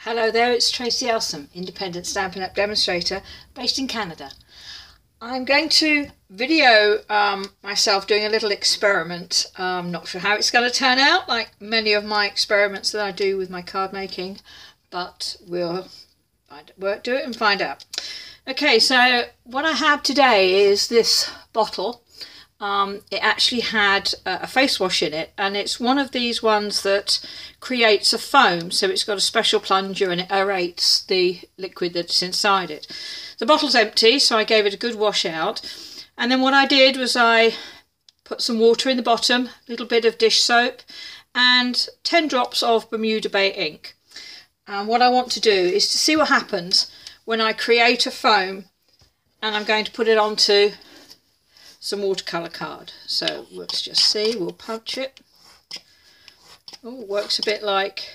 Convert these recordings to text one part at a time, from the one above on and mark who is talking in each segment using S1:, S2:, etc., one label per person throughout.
S1: Hello there, it's Tracy Elsom, independent Stampin' Up! Demonstrator based in Canada. I'm going to video myself doing a little experiment. I'm not sure how it's going to turn out, like many of my experiments that I do with my card making, but we'll do it and find out. Okay, so what I have today is this bottle. It actually had a face wash in it, and it's one of these ones that creates a foam, so it's got a special plunger and it aerates the liquid that's inside it. The bottle's empty, so I gave it a good wash out, and then what I did was I put some water in the bottom, a little bit of dish soap and 10 drops of Bermuda Bay ink. And what I want to do is to see what happens when I create a foam, and I'm going to put it onto some watercolour card. So let's just see, we'll punch it. Oh, it works a bit like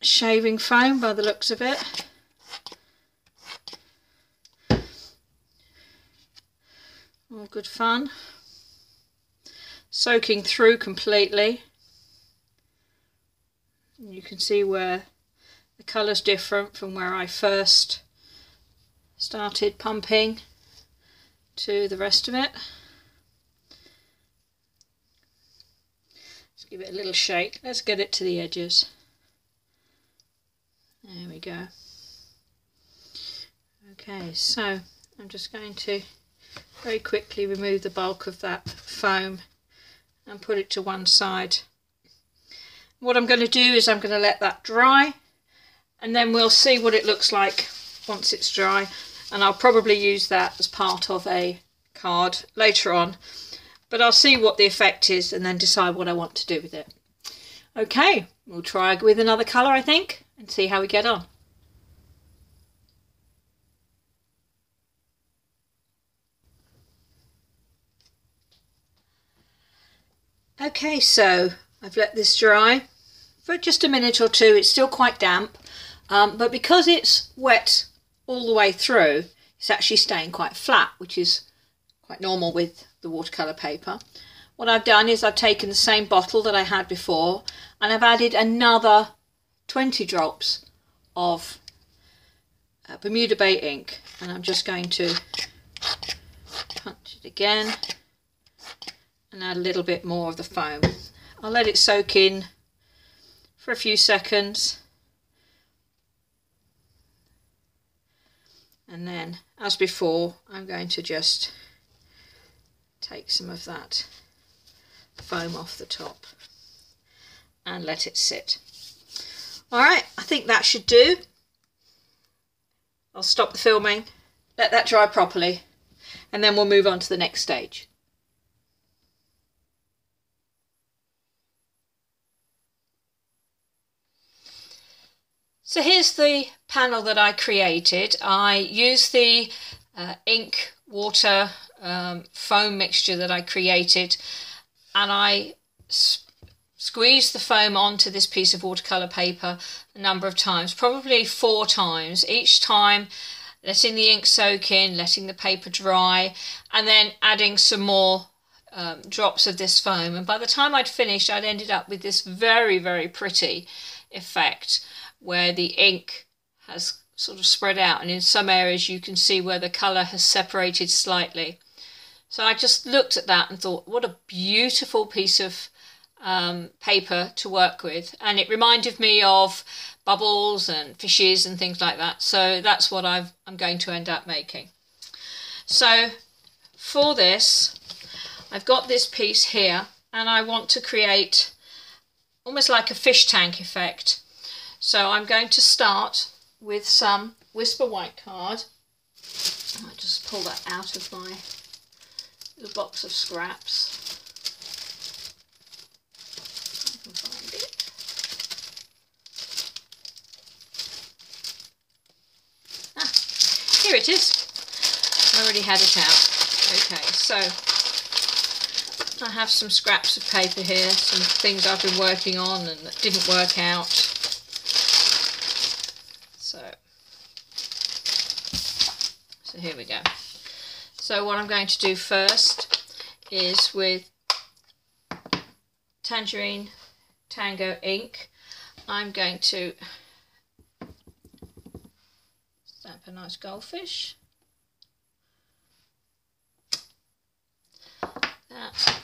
S1: shaving foam by the looks of it. All good fun. Soaking through completely. You can see where the colour's different from where I first started pumping to the rest of it. Let's give it a little shake. Let's get it to the edges. There we go. Okay, so I'm just going to very quickly remove the bulk of that foam and put it to one side. What I'm going to do is I'm going to let that dry, and then we'll see what it looks like once it's dry. And I'll probably use that as part of a card later on, but I'll see what the effect is and then decide what I want to do with it. Okay, we'll try with another colour, I think, and see how we get on. Okay, so I've let this dry for just a minute or two. It's still quite damp, but because it's wet all the way through, it's actually staying quite flat, which is quite normal with the watercolour paper. What I've done is I've taken the same bottle that I had before, and I've added another 20 drops of Bermuda Bay ink, and I'm just going to punch it again and add a little bit more of the foam. I'll let it soak in for a few seconds. And then, as before, I'm going to just take some of that foam off the top and let it sit. Alright, I think that should do. I'll stop the filming, let that dry properly, and then we'll move on to the next stage. So here's the panel that I created. I used the ink, water, foam mixture that I created, and I squeezed the foam onto this piece of watercolour paper a number of times, probably 4 times, each time letting the ink soak in, letting the paper dry, and then adding some more drops of this foam. And by the time I'd finished, I'd ended up with this very, very pretty effect, where the ink has sort of spread out, and in some areas you can see where the colour has separated slightly. So I just looked at that and thought, what a beautiful piece of paper to work with, and it reminded me of bubbles and fishes and things like that. So that's what I'm going to end up making. So for this, I've got this piece here, and I want to create almost like a fish tank effect. So I'm going to start with some Whisper White card. I'll just pull that out of my little box of scraps. I can find it. Here it is. I already had it out. Okay, so I have some scraps of paper here, some things I've been working on and that didn't work out. So here we go. So what I'm going to do first is with Tangerine Tango ink, I'm going to stamp a nice goldfish. That.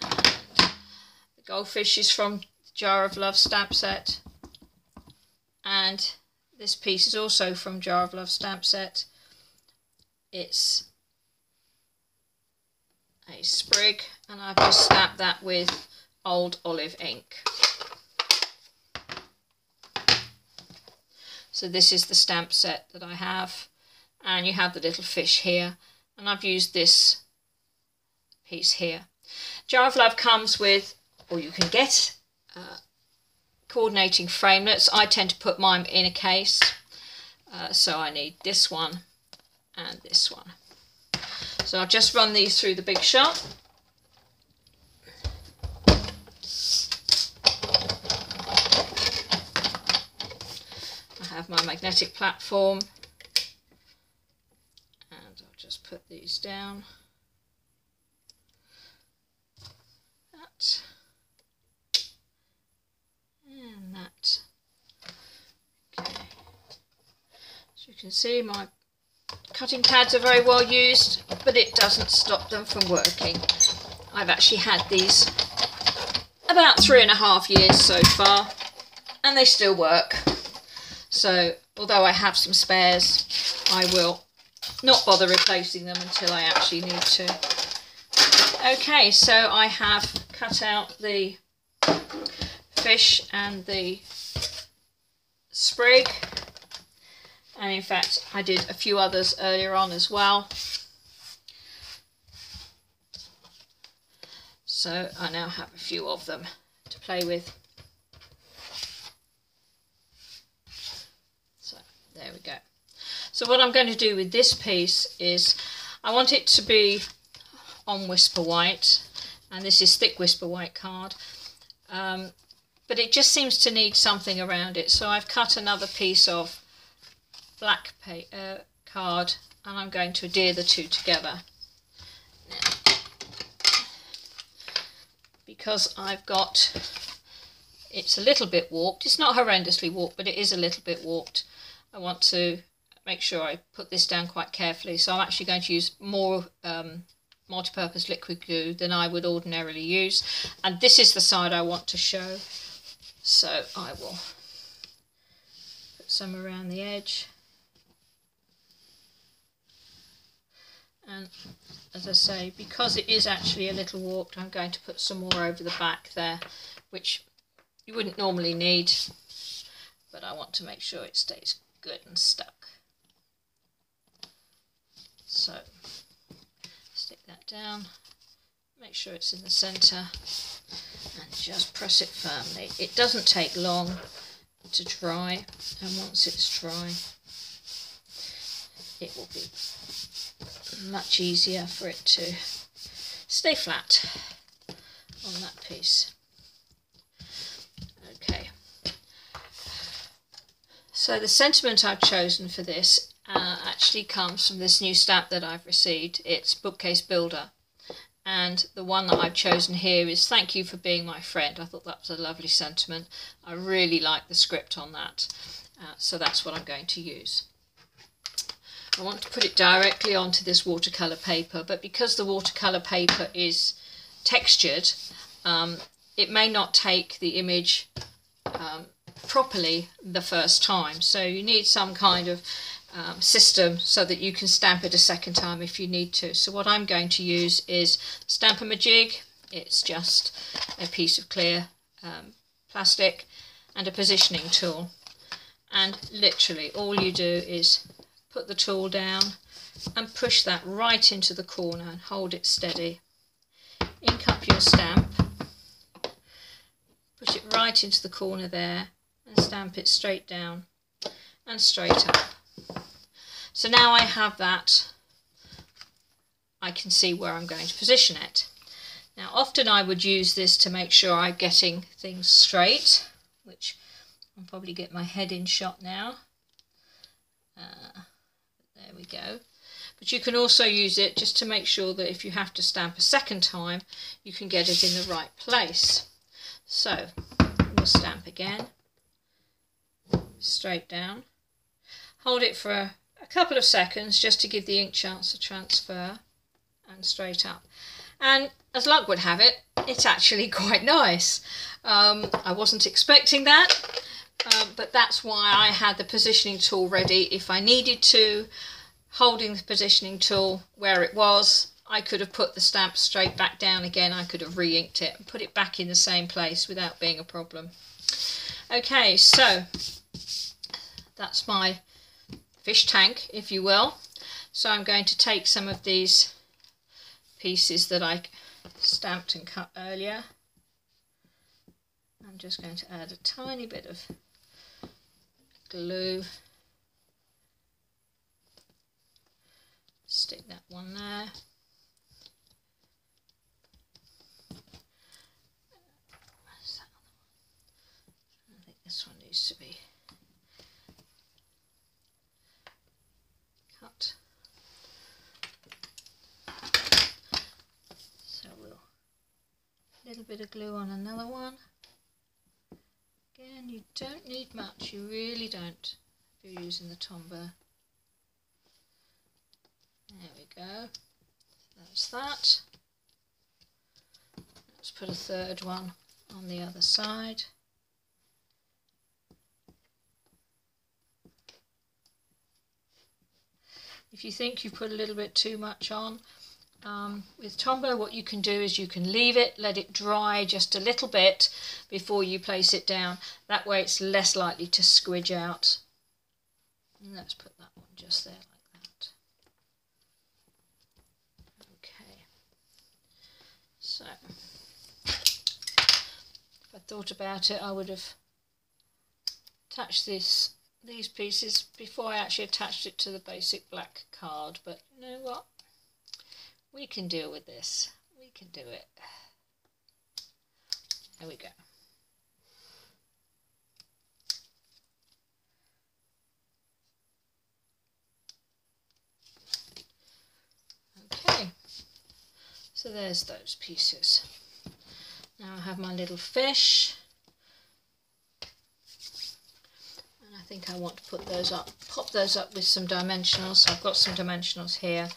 S1: And the goldfish is from the Jar of Love stamp set. And this piece is also from Jar of Love stamp set. It's a sprig, and I've just stamped that with old olive ink. So this is the stamp set that I have, and you have the little fish here, and I've used this piece here. Jar of Love comes with, or you can get, coordinating framelets. I tend to put mine in a case, so I need this one and this one. So I'll just run these through the big shot. I have my magnetic platform, and I'll just put these down. That. And that. Okay. As you can see, my cutting pads are very well used, but it doesn't stop them from working. I've actually had these about 3.5 years so far, and they still work. So although I have some spares, I will not bother replacing them until I actually need to. Okay, so I have cut out the fish and the sprig, and in fact I did a few others earlier on as well. So I now have a few of them to play with. So there we go. So what I'm going to do with this piece is I want it to be on Whisper White, and this is thick Whisper White card, but it just seems to need something around it, so I've cut another piece of black card, and I'm going to adhere the two together. Now, because I've got, it's a little bit warped, it's not horrendously warped, but it is a little bit warped, I want to make sure I put this down quite carefully, so I'm actually going to use more multi-purpose liquid glue than I would ordinarily use, and this is the side I want to show, so I will put some around the edge, and as I say, because it is actually a little warped, I'm going to put some more over the back there, which you wouldn't normally need, but I want to make sure it stays good and stuck. So stick that down, make sure it's in the centre, and just press it firmly. It doesn't take long to dry, and once it's dry it will be much easier for it to stay flat on that piece. Okay, so the sentiment I've chosen for this actually comes from this new stamp that I've received. It's Bookcase Builder, and the one that I've chosen here is "Thank you for being my friend." I thought that was a lovely sentiment. I really like the script on that, so that's what I'm going to use. I want to put it directly onto this watercolour paper, but because the watercolour paper is textured, it may not take the image properly the first time, so you need some kind of system so that you can stamp it a second time if you need to. So what I'm going to use is Stamp-O-Majig. It's just a piece of clear plastic and a positioning tool, and literally all you do is put the tool down and push that right into the corner and hold it steady. Ink up your stamp, push it right into the corner there, and stamp it straight down and straight up. So now I have that, I can see where I'm going to position it. Now often I would use this to make sure I'm getting things straight, which I'll probably get my head in shot now. There we go. But you can also use it just to make sure that if you have to stamp a second time, you can get it in the right place. So we'll stamp again, straight down. Hold it for a couple of seconds just to give the ink chance to transfer, and straight up. And as luck would have it, it's actually quite nice. I wasn't expecting that, but that's why I had the positioning tool ready. If I needed to, holding the positioning tool where it was, I could have put the stamp straight back down again. I could have re-inked it and put it back in the same place without being a problem. Okay, so that's my fish tank, if you will. So I'm going to take some of these pieces that I stamped and cut earlier. I'm just going to add a tiny bit of glue. Stick that one there. I think this one needs to be cut. So we'll a little bit of glue on another one. Again, you don't need much, you really don't, if you're using the Tombow. There we go, that's that. Let's put a third one on the other side. If you think you've put a little bit too much on, with Tombow, what you can do is you can leave it, let it dry just a little bit before you place it down. That way it's less likely to squidge out. And let's put that one just there like that. Okay. So, if I thought about it, I would have attached these pieces before I actually attached it to the basic black card, but you know what? We can deal with this. We can do it. There we go. Okay. So there's those pieces. Now I have my little fish. And I think I want to put those up, pop those up with some dimensionals. So I've got some dimensionals here.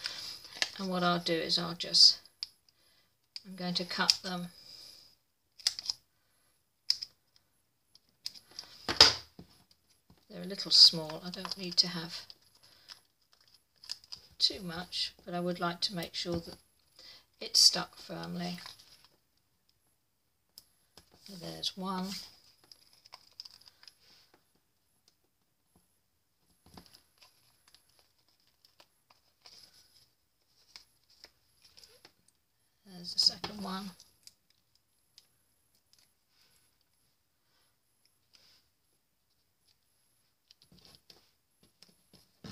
S1: And what I'll do is I'm going to cut them they're a little small. I don't need to have too much, but I would like to make sure that it's stuck firmly. So there's one. There's the second one. I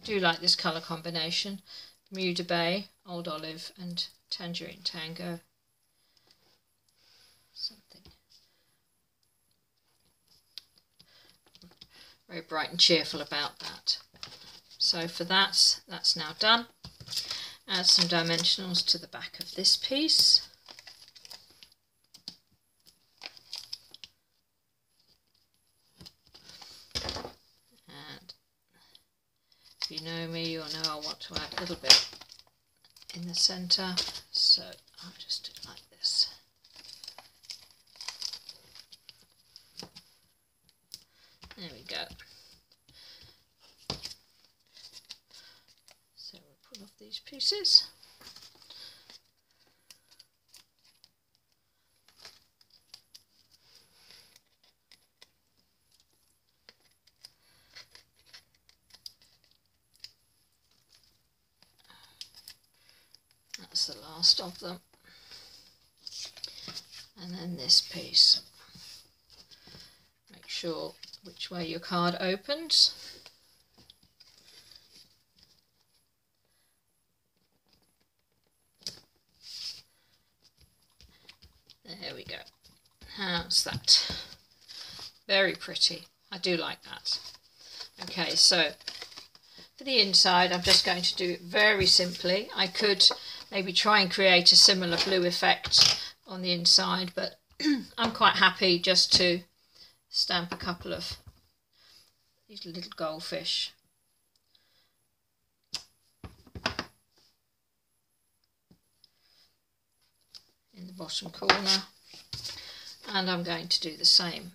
S1: do like this colour combination. Bermuda Bay, Old Olive and Tangerine Tango. Something very bright and cheerful about that. So for that's now done. Add some dimensionals to the back of this piece. And if you know me, you'll know I want to add a little bit in the centre, so I'll just do it like this. There we go. Off these pieces. That's the last of them. And then this piece. Make sure which way your card opens. There we go. How's that? Very pretty. I do like that. Okay, so for the inside, I'm just going to do it very simply. I could maybe try and create a similar blue effect on the inside, but I'm quite happy just to stamp a couple of these little goldfish. In the bottom corner, and I'm going to do the same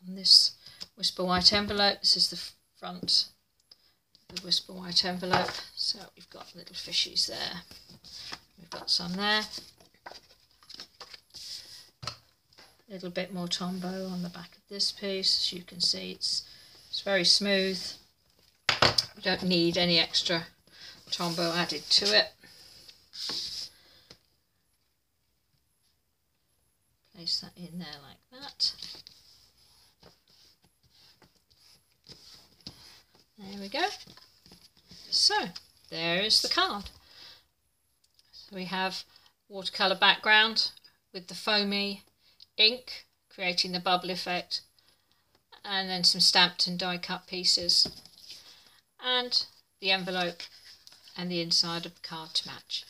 S1: on this Whisper White envelope. This is the front of the Whisper White envelope, so we've got little fishies there, we've got some there, a little bit more Tombow on the back of this piece. As you can see, it's very smooth. We don't need any extra Tombow added to it. Place that in there like that. There we go. So there is the card. So we have watercolour background with the foamy ink creating the bubble effect, and then some stamped and die cut pieces, and the envelope and the inside of the card to match.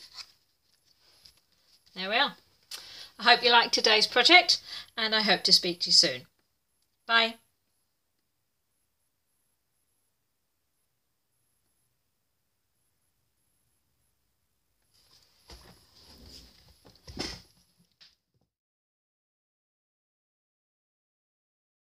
S1: There we are. I hope you liked today's project, and I hope to speak to you soon. Bye.